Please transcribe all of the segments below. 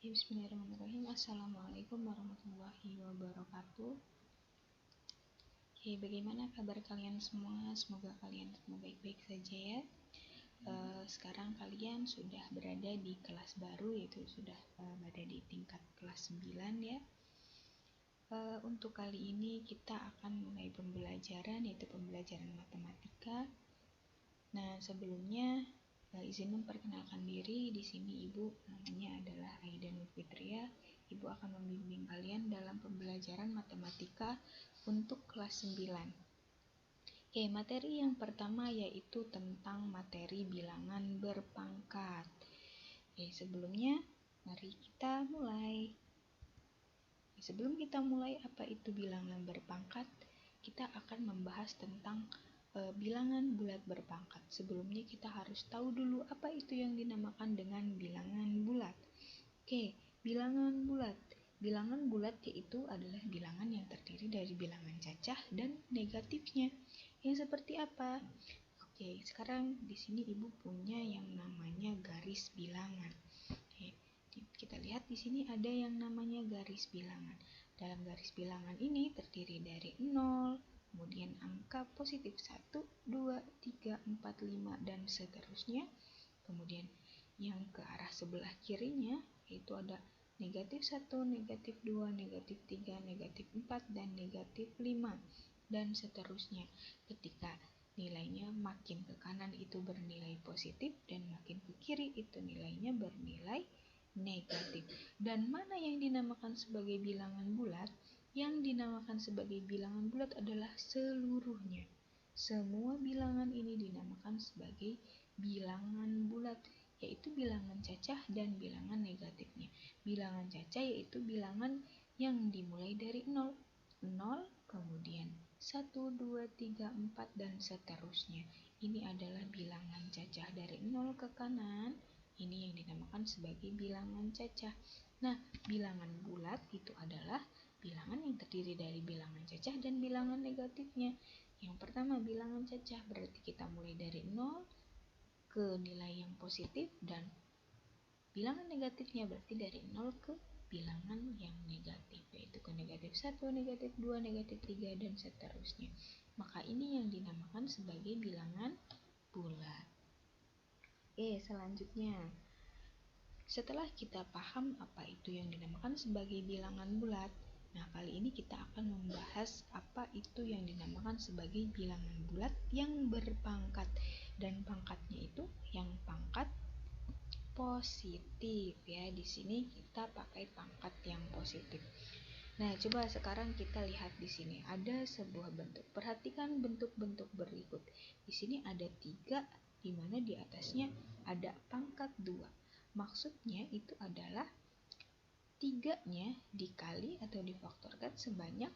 Bismillahirrahmanirrahim. Assalamualaikum warahmatullahi wabarakatuh. Oke, bagaimana kabar kalian semua? Semoga kalian semua baik-baik saja ya. Sekarang kalian sudah berada di kelas baru, yaitu sudah berada di tingkat kelas 9 ya. Untuk kali ini kita akan mulai pembelajaran, yaitu pembelajaran matematika. Nah, sebelumnya izin memperkenalkan diri. Di sini Ibu namanya adalah Aida Nurfitria. Ibu akan membimbing kalian dalam pembelajaran matematika untuk kelas 9. Oke, materi yang pertama yaitu tentang materi bilangan berpangkat. Oke, sebelumnya mari kita mulai. Sebelum kita mulai apa itu bilangan berpangkat, kita akan membahas tentang bilangan bulat berpangkat. Sebelumnya kita harus tahu dulu apa itu yang dinamakan dengan bilangan bulat. Oke, bilangan bulat. Bilangan bulat yaitu adalah bilangan yang terdiri dari bilangan cacah dan negatifnya. Yang seperti apa? Oke, sekarang di sini Ibu punya yang namanya garis bilangan. Oke, kita lihat di sini ada yang namanya garis bilangan. Dalam garis bilangan ini terdiri dari 0, kemudian angka positif 1, 2, 3, 4, 5, dan seterusnya. Kemudian yang ke arah sebelah kirinya yaitu ada negatif 1, negatif 2, negatif 3, negatif 4, dan negatif 5, dan seterusnya. Ketika nilainya makin ke kanan itu bernilai positif dan makin ke kiri itu nilainya bernilai negatif. Dan mana yang dinamakan sebagai bilangan bulat? Yang dinamakan sebagai bilangan bulat adalah seluruhnya. Semua bilangan ini dinamakan sebagai bilangan bulat, yaitu bilangan cacah dan bilangan negatifnya. Bilangan cacah yaitu bilangan yang dimulai dari 0, kemudian 1, 2, 3, 4, dan seterusnya. Ini adalah bilangan cacah dari 0 ke kanan. Ini yang dinamakan sebagai bilangan cacah. Nah, bilangan bulat itu adalah bilangan yang terdiri dari bilangan cacah dan bilangan negatifnya. Yang pertama bilangan cacah berarti kita mulai dari 0 ke nilai yang positif, dan bilangan negatifnya berarti dari 0 ke bilangan yang negatif, yaitu ke negatif 1, negatif 2, negatif 3, dan seterusnya. Maka ini yang dinamakan sebagai bilangan bulat. Oke, selanjutnya. Setelah kita paham apa itu yang dinamakan sebagai bilangan bulat, nah kali ini kita akan membahas apa itu yang dinamakan sebagai bilangan bulat yang berpangkat. Dan pangkatnya itu yang pangkat positif ya. Di sini kita pakai pangkat yang positif. Nah, coba sekarang kita lihat di sini ada sebuah bentuk. Perhatikan bentuk-bentuk berikut. Di sini ada 3, di mana di atasnya ada pangkat 2. Maksudnya itu adalah 3-nya dikali atau difaktorkan sebanyak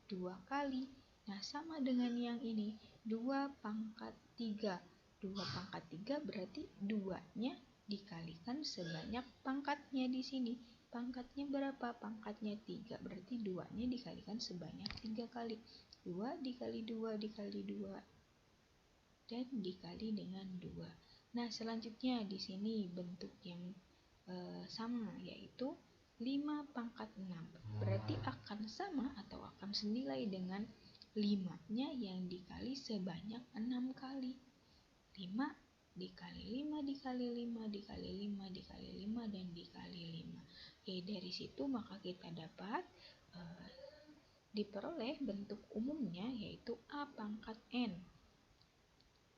2 kali. Nah, sama dengan yang ini, 2 pangkat 3. 2 pangkat 3 berarti 2-nya dikalikan sebanyak pangkatnya di sini. Pangkatnya berapa? Pangkatnya 3, berarti 2-nya dikalikan sebanyak 3 kali. 2 dikali 2 dikali 2 dan dikali dengan 2. Nah, selanjutnya di sini bentuk yang sama, yaitu 5 pangkat 6. Berarti akan sama atau akan senilai dengan 5-nya yang dikali sebanyak 6 kali. 5 dikali 5 dikali 5 dikali 5 dikali 5 dan dikali 5. Oke, dari situ maka kita dapat diperoleh bentuk umumnya yaitu A pangkat N,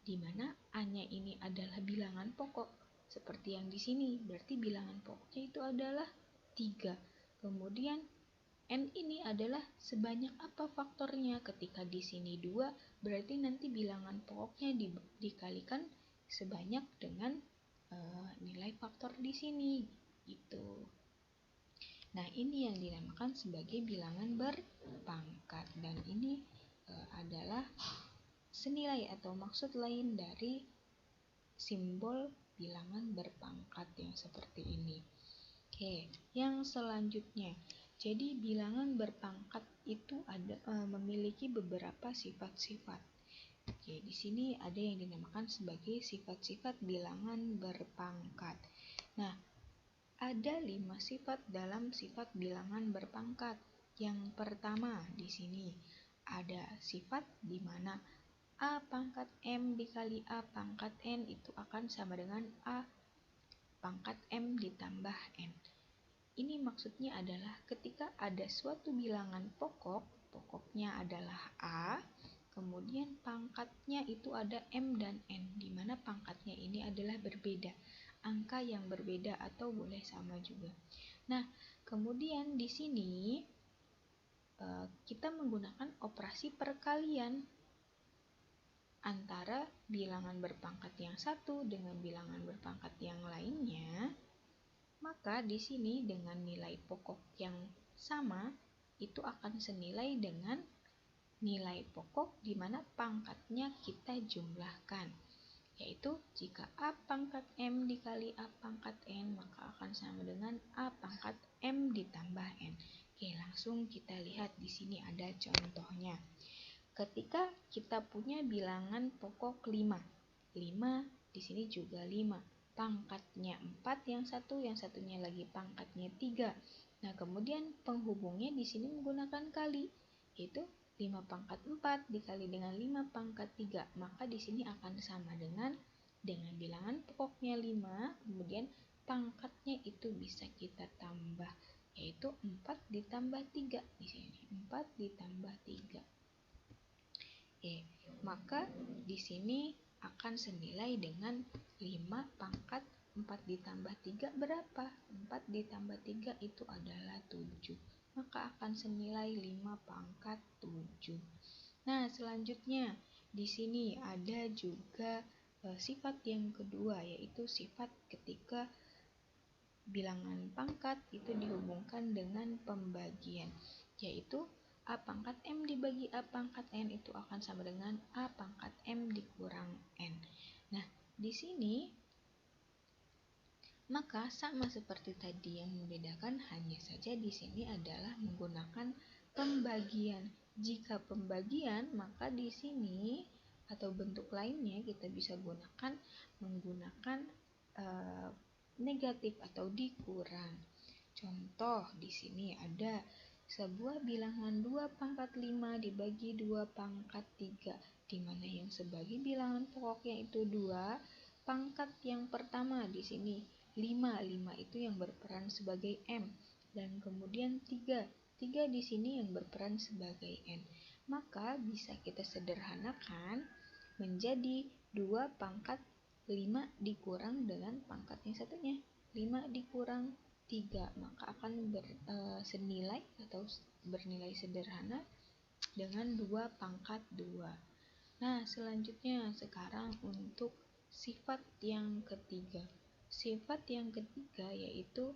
di mana A-nya ini adalah bilangan pokok seperti yang di sini. Berarti bilangan pokoknya itu adalah 3. Kemudian N ini adalah sebanyak apa faktornya? Ketika di sini 2, berarti nanti bilangan pokoknya dikalikan sebanyak dengan nilai faktor di sini gitu. Nah, ini yang dinamakan sebagai bilangan berpangkat, dan ini adalah senilai atau maksud lain dari simbol bilangan berpangkat yang seperti ini. Oke, yang selanjutnya. Jadi bilangan berpangkat itu memiliki beberapa sifat-sifat. Oke, di sini ada yang dinamakan sebagai sifat-sifat bilangan berpangkat. Nah, Ada 5 sifat dalam sifat bilangan berpangkat. Yang pertama di sini ada sifat di mana A pangkat M dikali A pangkat N itu akan sama dengan A pangkat M ditambah N. Ini maksudnya adalah ketika ada suatu bilangan pokoknya adalah A, kemudian pangkatnya itu ada M dan N, di mana pangkatnya ini adalah berbeda, angka yang berbeda atau boleh sama juga. Nah, kemudian di sini kita menggunakan operasi perkalian antara bilangan berpangkat yang satu dengan bilangan berpangkat yang lainnya. Maka di sini dengan nilai pokok yang sama itu akan senilai dengan nilai pokok di mana pangkatnya kita jumlahkan. Yaitu jika A pangkat M dikali A pangkat N maka akan sama dengan A pangkat M ditambah N. Oke, langsung kita lihat di sini ada contohnya. Ketika kita punya bilangan pokok 5 di sini juga 5. Pangkatnya 4 yang satunya lagi pangkatnya 3. Nah, kemudian penghubungnya di sini menggunakan kali, yaitu 5 pangkat 4 dikali dengan 5 pangkat 3. Maka di sini akan sama dengan bilangan pokoknya 5, kemudian pangkatnya itu bisa kita tambah, yaitu 4 ditambah 3 di sini. 4 ditambah 3. Maka di sini akan senilai dengan 5 pangkat 4 ditambah 3 berapa? 4 ditambah 3 itu adalah 7. Maka akan senilai 5 pangkat 7. Nah, selanjutnya di sini ada juga sifat yang kedua, yaitu sifat ketika bilangan pangkat itu dihubungkan dengan pembagian, yaitu A pangkat M dibagi A pangkat N itu akan sama dengan A pangkat M dikurang N. Nah, di sini maka sama seperti tadi, yang membedakan hanya saja di sini adalah menggunakan pembagian. Jika pembagian, maka di sini atau bentuk lainnya kita bisa gunakan menggunakan negatif atau dikurang. Contoh di sini ada sebuah bilangan 2 pangkat 5 dibagi 2 pangkat 3, di mana yang sebagai bilangan pokoknya itu 2, pangkat yang pertama di sini 5 itu yang berperan sebagai M, dan kemudian 3 di sini yang berperan sebagai N. Maka bisa kita sederhanakan menjadi 2 pangkat 5 dikurang dengan pangkat yang satunya 5 dikurang 3, maka akan senilai atau bernilai sederhana dengan 2 pangkat 2. Nah, selanjutnya sekarang untuk sifat yang ketiga. Sifat yang ketiga yaitu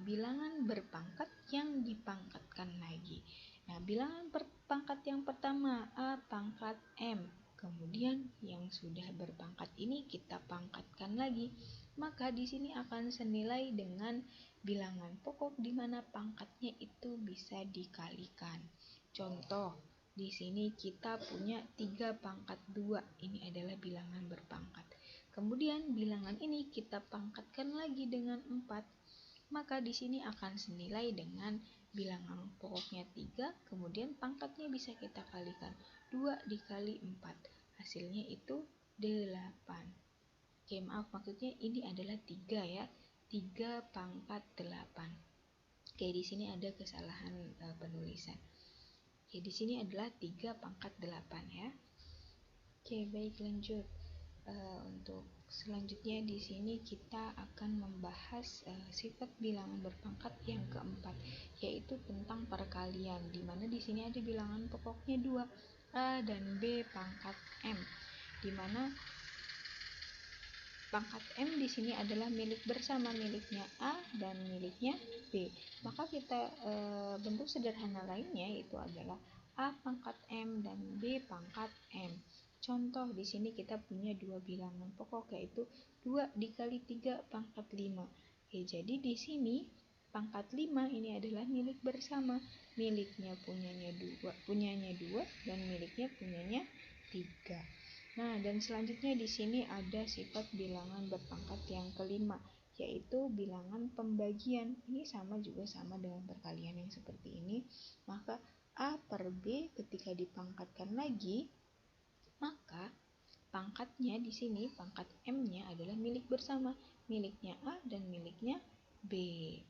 bilangan berpangkat yang dipangkatkan lagi. Nah, bilangan berpangkat yang pertama A pangkat M. Kemudian yang sudah berpangkat ini kita pangkatkan lagi. Maka di sini akan senilai dengan bilangan pokok di mana pangkatnya itu bisa dikalikan. Contoh, di sini kita punya 3 pangkat 2. Ini adalah bilangan berpangkat. Kemudian bilangan ini kita pangkatkan lagi dengan 4. Maka di sini akan senilai dengan bilangan pokoknya 3, kemudian pangkatnya bisa kita kalikan. 2 dikali 4. Hasilnya itu 8. Oke, maaf, maksudnya ini adalah 3 ya. 3 pangkat 8. Oke, di sini ada kesalahan penulisan. Oke, di sini adalah 3 pangkat 8 ya. Oke, baik, lanjut. Untuk selanjutnya di sini kita akan membahas sifat bilangan berpangkat yang keempat, yaitu tentang perkalian, di mana di sini ada bilangan pokoknya 2, A dan B pangkat M, di mana pangkat M di sini adalah milik bersama, miliknya A dan miliknya B. Maka kita bentuk sederhana lainnya itu adalah A pangkat M dan B pangkat M. Contoh di sini kita punya 2 bilangan pokok, yaitu 2 dikali 3 pangkat 5. Oke, jadi di sini pangkat 5 ini adalah milik bersama, miliknya punyanya 2 dan miliknya punyanya 3. Nah, dan selanjutnya di sini ada sifat bilangan berpangkat yang kelima, yaitu bilangan pembagian. Ini sama dengan perkalian yang seperti ini. Maka A per B ketika dipangkatkan lagi, maka pangkatnya di sini, pangkat M-nya adalah milik bersama, miliknya A dan miliknya B.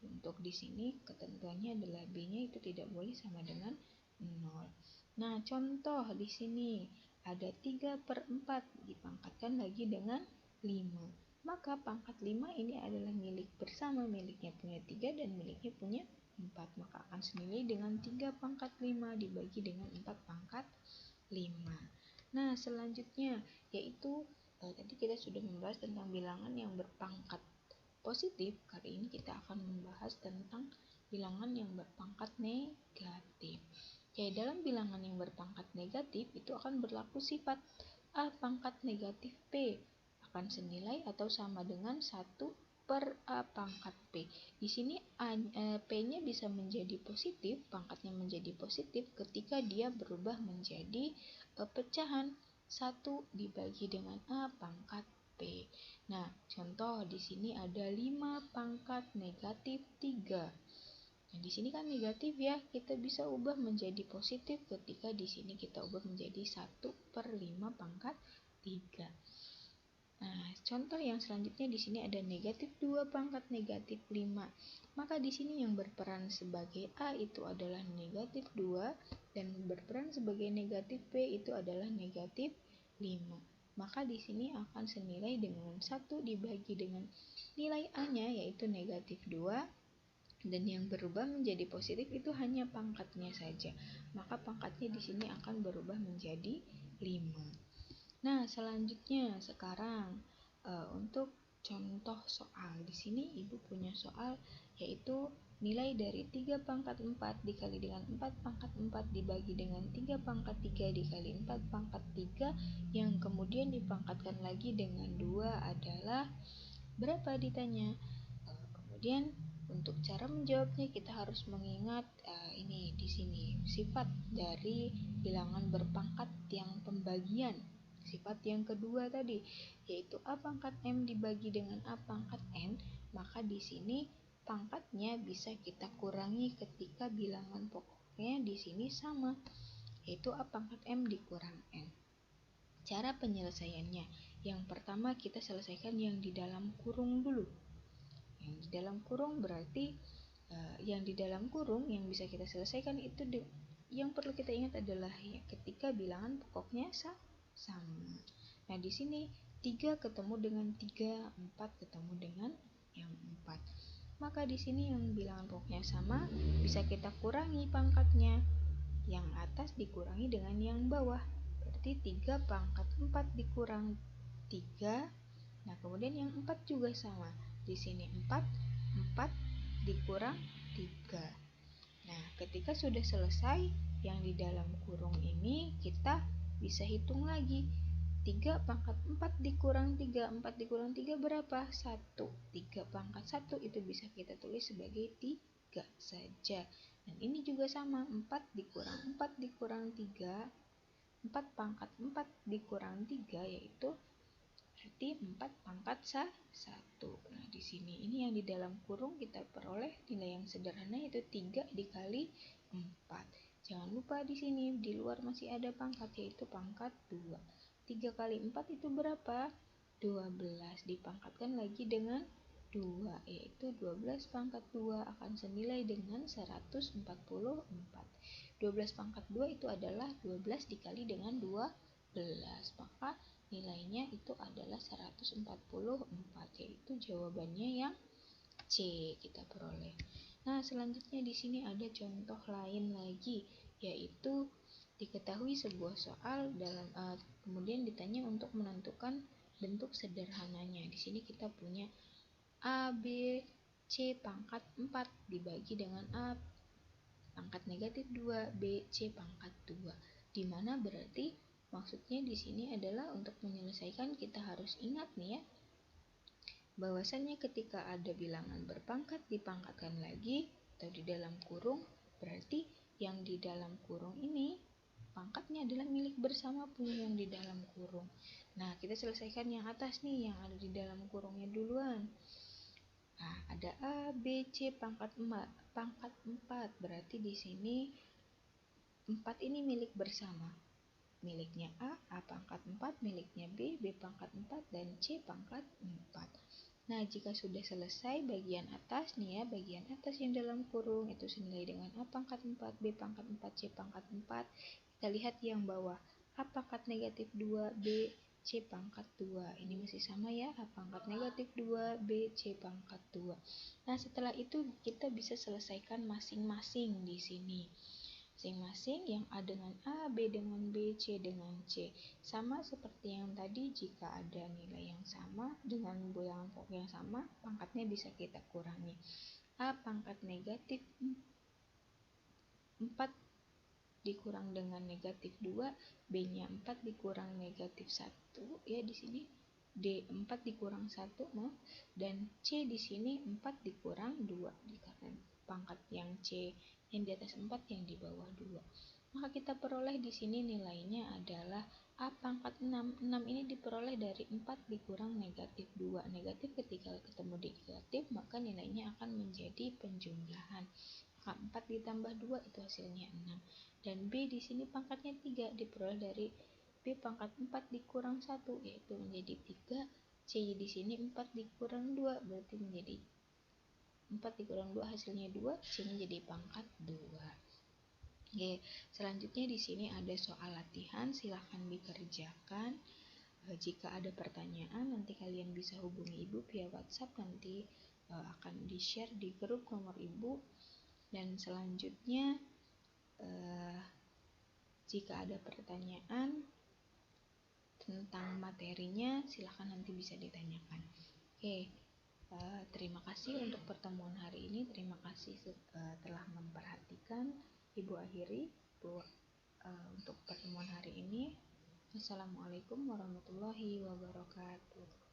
Untuk di sini ketentuannya adalah B-nya itu tidak boleh sama dengan 0. Nah, contoh di sini ada 3/4 dipangkatkan lagi dengan 5. Maka pangkat 5 ini adalah milik bersama, miliknya punya 3 dan miliknya punya 4. Maka akan senilai dengan 3/5 dibagi dengan 4/5. Nah, selanjutnya yaitu tadi kita sudah membahas tentang bilangan yang berpangkat positif. Kali ini kita akan membahas tentang bilangan yang berpangkat negatif. Dalam bilangan yang berpangkat negatif itu akan berlaku sifat A pangkat negatif P akan senilai atau sama dengan 1 per A pangkat P. Di sini P-nya bisa menjadi positif, pangkatnya menjadi positif ketika dia berubah menjadi pecahan 1 dibagi dengan A pangkat P. Nah, contoh di sini ada 5 pangkat negatif 3. Nah, di sini kan negatif ya, kita bisa ubah menjadi positif ketika di sini kita ubah menjadi 1/5 pangkat 3. Nah, contoh yang selanjutnya di sini ada negatif 2 pangkat negatif 5. Maka di sini yang berperan sebagai A itu adalah negatif 2 dan berperan sebagai negatif P itu adalah negatif 5. Maka di sini akan senilai dengan 1 dibagi dengan nilai A-nya yaitu negatif 2. Dan yang berubah menjadi positif itu hanya pangkatnya saja. Maka pangkatnya di sini akan berubah menjadi 5. Nah, selanjutnya sekarang untuk contoh soal. Di sini Ibu punya soal yaitu nilai dari 3/4 dikali dengan 4/4 dibagi dengan 3/3 dikali 4/3 yang kemudian dipangkatkan lagi dengan 2 adalah berapa ditanya. Kemudian untuk cara menjawabnya kita harus mengingat ini di sini sifat dari bilangan berpangkat yang pembagian. Sifat yang kedua tadi yaitu A pangkat M dibagi dengan A pangkat N, maka di sini pangkatnya bisa kita kurangi ketika bilangan pokoknya di sini sama, yaitu A pangkat M dikurang N. Cara penyelesaiannya, yang pertama kita selesaikan yang di dalam kurung dulu. Yang di dalam kurung berarti yang di dalam kurung yang bisa kita selesaikan itu yang perlu kita ingat adalah ketika bilangan pokoknya sama. Nah, di sini 3 ketemu dengan 3, 4 ketemu dengan yang 4. Maka di sini yang bilangan pokoknya sama bisa kita kurangi pangkatnya. Yang atas dikurangi dengan yang bawah. Berarti 3/4 dikurang 3. Nah, kemudian yang 4 juga sama. Di sini 4 dikurang 3. Nah, ketika sudah selesai yang di dalam kurung ini kita bisa hitung lagi. 3/4 dikurang 3, 4 dikurang 3 berapa? 1. 3/1 itu bisa kita tulis sebagai 3 saja. Dan ini juga sama, 4 dikurang 4 dikurang 3, 4/4 dikurang 3 yaitu berarti 4/1. Nah, di sini ini yang di dalam kurung kita peroleh nilai yang sederhana yaitu 3 dikali 4. Jangan lupa di sini di luar masih ada pangkat yaitu pangkat 2. 3 kali 4 itu berapa? 12 dipangkatkan lagi dengan 2 yaitu 12 pangkat 2 akan senilai dengan 144. 12 pangkat 2 itu adalah 12 dikali dengan 12. Maka nilainya itu adalah 144 yaitu jawabannya yang C kita peroleh. Nah, selanjutnya di sini ada contoh lain lagi yaitu diketahui sebuah soal dalam kemudian ditanya untuk menentukan bentuk sederhananya. Di sini kita punya A, B, C pangkat 4 dibagi dengan A pangkat negatif 2, B, C pangkat 2. Di mana berarti maksudnya di sini adalah untuk menyelesaikan kita harus ingat nih ya, bahwasannya ketika ada bilangan berpangkat dipangkatkan lagi atau di dalam kurung, berarti yang di dalam kurung ini pangkatnya adalah milik bersama punya yang di dalam kurung. Nah, kita selesaikan yang atas nih, yang ada di dalam kurungnya duluan. Nah, ada A, B, C pangkat 4. Berarti di sini 4 ini milik bersama. Miliknya A pangkat 4, miliknya B pangkat 4, dan C pangkat 4. Nah, jika sudah selesai bagian atas nih ya, bagian atas yang dalam kurung itu senilai dengan A pangkat 4, B pangkat 4, C pangkat 4. Kita lihat yang bawah, A pangkat negatif 2, B, C pangkat 2. Ini masih sama ya, A pangkat negatif 2, B, C pangkat 2. Nah, setelah itu kita bisa selesaikan masing-masing di sini. Masing-masing yang A dengan A, B dengan B, C dengan C. Sama seperti yang tadi, jika ada nilai yang sama dengan bilangan pokok yang sama, pangkatnya bisa kita kurangi. A pangkat negatif 4 dikurang dengan negatif 2, B-nya 4 dikurang negatif 1, ya di sini D 4 dikurang 1, dan C di sini 4 dikurang 2, dikarenakan pangkat yang C yang di atas 4, yang di bawah 2. Maka kita peroleh di sini nilainya adalah A pangkat 6. 6 ini diperoleh dari 4 dikurang negatif 2. Negatif ketika ketemu di negatif, maka nilainya akan menjadi penjumlahan. Maka 4 ditambah 2 itu hasilnya 6. Dan B di sini pangkatnya 3, diperoleh dari B pangkat 4 dikurang 1, yaitu menjadi 3. C di sini 4 dikurang 2, berarti menjadi 4 dikurang 2 hasilnya 2, C-nya jadi pangkat 2. Oke, selanjutnya di sini ada soal latihan, silahkan dikerjakan. Jika ada pertanyaan, nanti kalian bisa hubungi Ibu via WhatsApp, nanti akan di-share di grup nomor Ibu. Dan selanjutnya, jika ada pertanyaan tentang materinya, silahkan nanti bisa ditanyakan. Oke, terima kasih untuk pertemuan hari ini. Terima kasih telah memperhatikan. Ibu akhiri untuk pertemuan hari ini. Assalamualaikum warahmatullahi wabarakatuh.